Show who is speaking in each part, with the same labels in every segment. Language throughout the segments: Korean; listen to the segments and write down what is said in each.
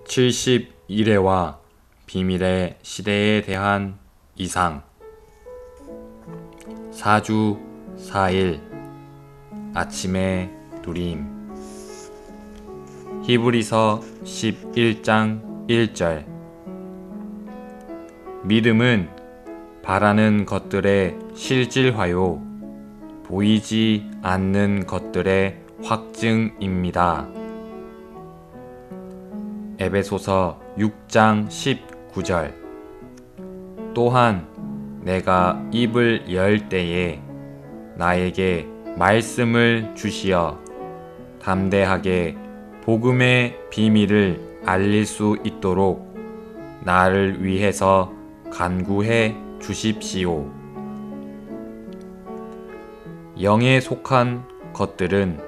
Speaker 1: 71회와 비밀의 시대에 대한 이상 4주 4일 아침의 누림 히브리서 11장 1절 믿음은 바라는 것들의 실질화요 보이지 않는 것들의 확증입니다. 에베소서 6장 19절 또한 내가 입을 열 때에 나에게 말씀을 주시어 담대하게 복음의 비밀을 알릴 수 있도록 나를 위해서 간구해 주십시오. 영에 속한 것들은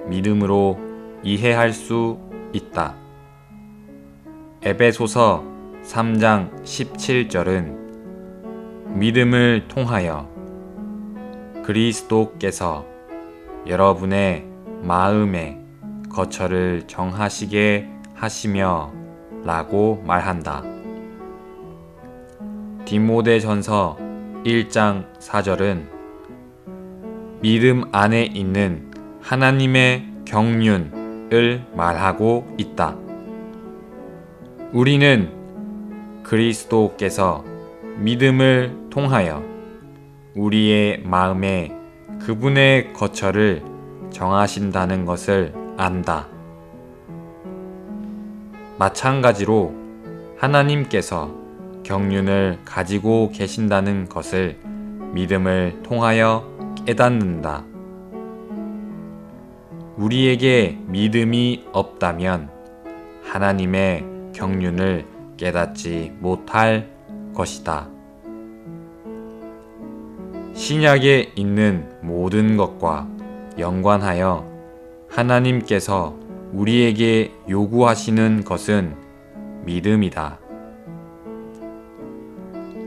Speaker 1: 믿음으로 이해할 수 있다. 에베소서 3장 17절은 믿음을 통하여 그리스도께서 여러분의 마음에 거처를 정하시게 하시며 라고 말한다. 디모데전서 1장 4절은 믿음 안에 있는 하나님의 경륜을 말하고 있다. 우리는 그리스도께서 믿음을 통하여 우리의 마음에 그분의 거처를 정하신다는 것을 안다. 마찬가지로 하나님께서 경륜을 가지고 계신다는 것을 믿음을 통하여 깨닫는다. 우리에게 믿음이 없다면 하나님의 경륜을 깨닫지 못할 것이다. 신약에 있는 모든 것과 연관하여 하나님께서 우리에게 요구하시는 것은 믿음이다.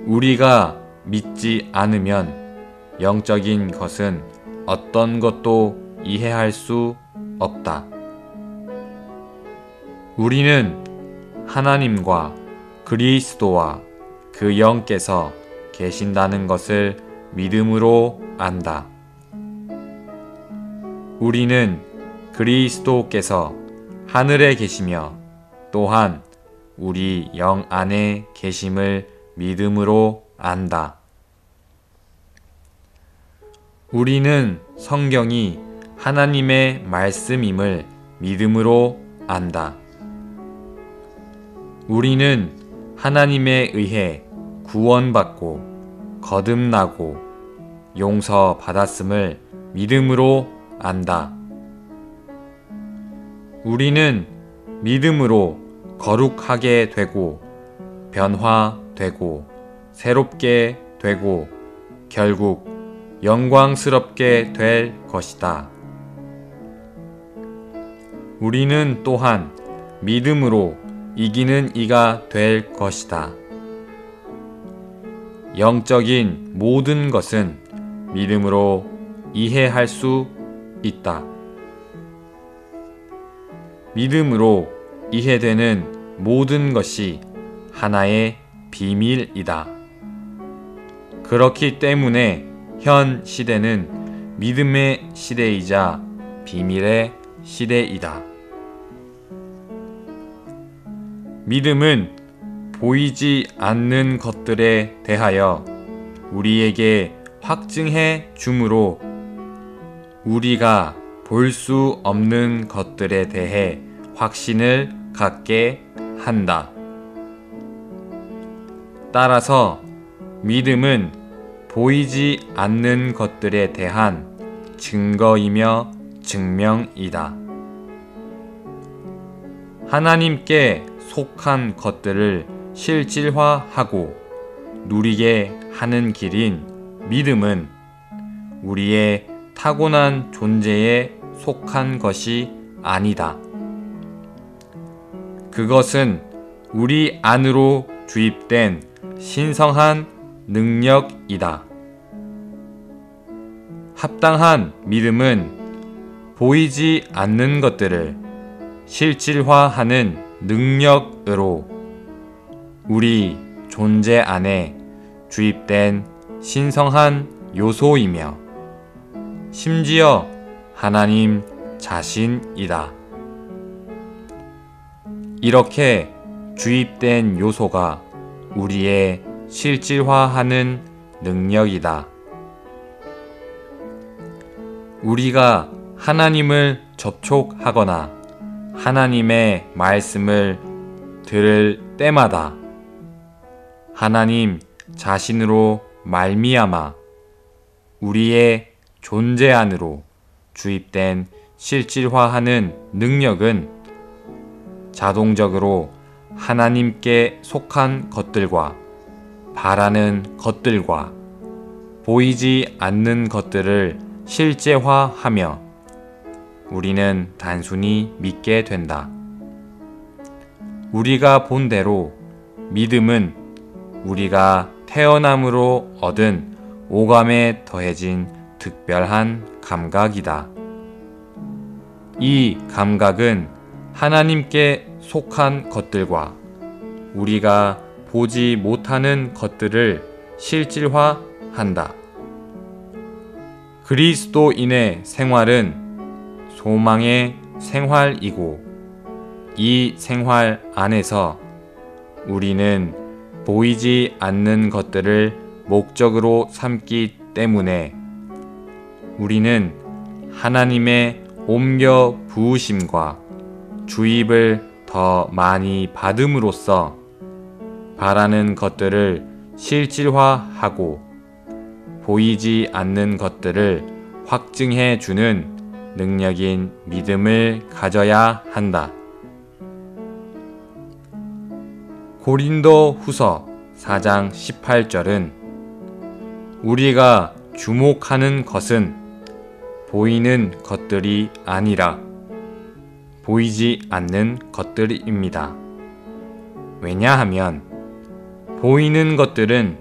Speaker 1: 우리가 믿지 않으면 영적인 것은 어떤 것도 이해할 수 없다. 우리는 하나님과 그리스도와 그 영께서 계신다는 것을 믿음으로 안다. 우리는 그리스도께서 하늘에 계시며 또한 우리 영 안에 계심을 믿음으로 안다. 우리는 성경이 하나님의 말씀임을 믿음으로 안다. 우리는 하나님에 의해 구원받고 거듭나고 용서받았음을 믿음으로 안다. 우리는 믿음으로 거룩하게 되고 변화되고 새롭게 되고 결국 영광스럽게 될 것이다. 우리는 또한 믿음으로 이기는 이가 될 것이다. 영적인 모든 것은 믿음으로 이해할 수 있다. 믿음으로 이해되는 모든 것이 하나의 비밀이다. 그렇기 때문에 현 시대는 믿음의 시대이자 비밀의 시대이다. 믿음은 보이지 않는 것들에 대하여 우리에게 확증해 주므로 우리가 볼 수 없는 것들에 대해 확신을 갖게 한다. 따라서 믿음은 보이지 않는 것들에 대한 증거이며 증명이다. 하나님께 속한 것들을 실질화하고 누리게 하는 길인 믿음은 우리의 타고난 존재에 속한 것이 아니다. 그것은 우리 안으로 주입된 신성한 능력이다. 합당한 믿음은 보이지 않는 것들을 실질화하는 능력으로 우리 존재 안에 주입된 신성한 요소이며 심지어 하나님 자신이다. 이렇게 주입된 요소가 우리의 실질화하는 능력이다. 우리가 하나님을 접촉하거나 하나님의 말씀을 들을 때마다 하나님 자신으로 말미암아 우리의 존재 안으로 주입된 실질화하는 능력은 자동적으로 하나님께 속한 것들과 바라는 것들과 보이지 않는 것들을 실제화하며 우리는 단순히 믿게 된다. 우리가 본 대로 믿음은 우리가 태어남으로 얻은 오감에 더해진 특별한 감각이다. 이 감각은 하나님께 속한 것들과 우리가 보지 못하는 것들을 실질화한다. 그리스도인의 생활은 소망의 생활이고 이 생활 안에서 우리는 보이지 않는 것들을 목적으로 삼기 때문에 우리는 하나님의 옮겨 부으심과 주입을 더 많이 받음으로써 바라는 것들을 실질화하고 보이지 않는 것들을 확증해 주는 능력인 믿음을 가져야 한다. 고린도 후서 4장 18절은 우리가 주목하는 것은 보이는 것들이 아니라 보이지 않는 것들입니다. 왜냐하면 보이는 것들은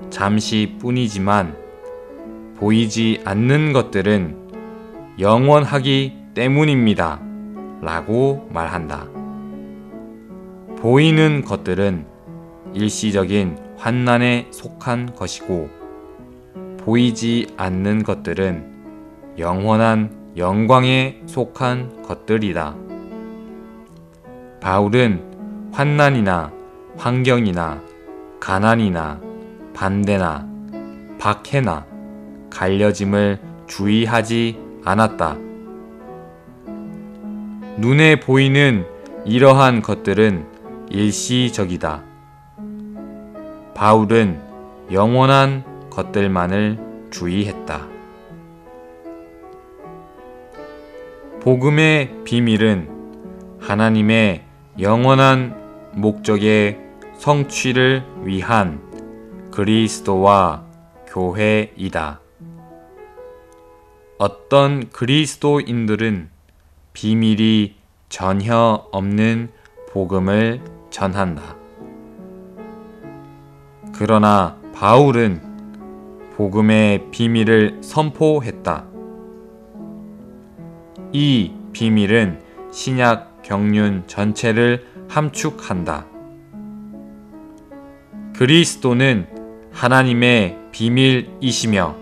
Speaker 1: 잠시뿐이지만 보이지 않는 것들은 영원하기 때문입니다. 라고 말한다. 보이는 것들은 일시적인 환난에 속한 것이고 보이지 않는 것들은 영원한 영광에 속한 것들이다. 바울은 환난이나 환경이나 가난이나 반대나 박해나 갈려짐을 주의하지 않았다. 눈에 보이는 이러한 것들은 일시적이다. 바울은 영원한 것들만을 주의했다. 복음의 비밀은 하나님의 영원한 목적의 성취를 위한 그리스도와 교회이다. 어떤 그리스도인들은 비밀이 전혀 없는 복음을 전한다. 그러나 바울은 복음의 비밀을 선포했다. 이 비밀은 신약 경륜 전체를 함축한다. 그리스도는 하나님의 비밀이시며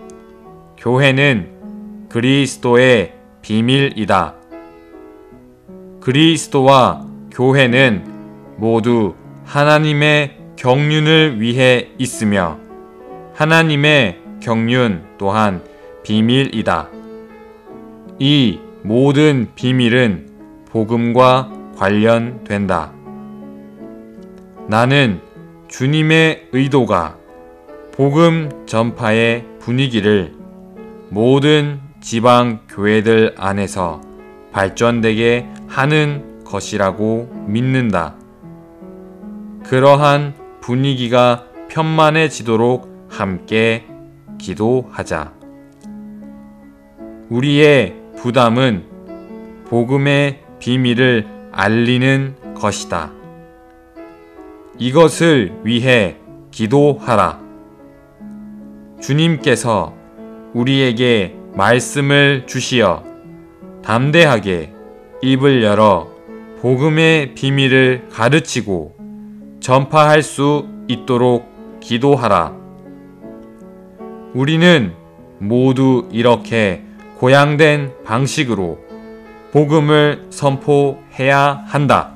Speaker 1: 교회는 그리스도의 비밀이다. 그리스도와 교회는 모두 하나님의 경륜을 위해 있으며 하나님의 경륜 또한 비밀이다. 이 모든 비밀은 복음과 관련된다. 나는 주님의 의도가 복음 전파의 분위기를 모든 지방 교회들 안에서 발전되게 하는 것이라고 믿는다. 그러한 분위기가 편만해지도록 함께 기도하자. 우리의 부담은 복음의 비밀을 알리는 것이다. 이것을 위해 기도하라. 주님께서 우리에게 말씀을 주시어 담대하게 입을 열어 복음의 비밀을 가르치고 전파할 수 있도록 기도하라. 우리는 모두 이렇게 고양된 방식으로 복음을 선포해야 한다.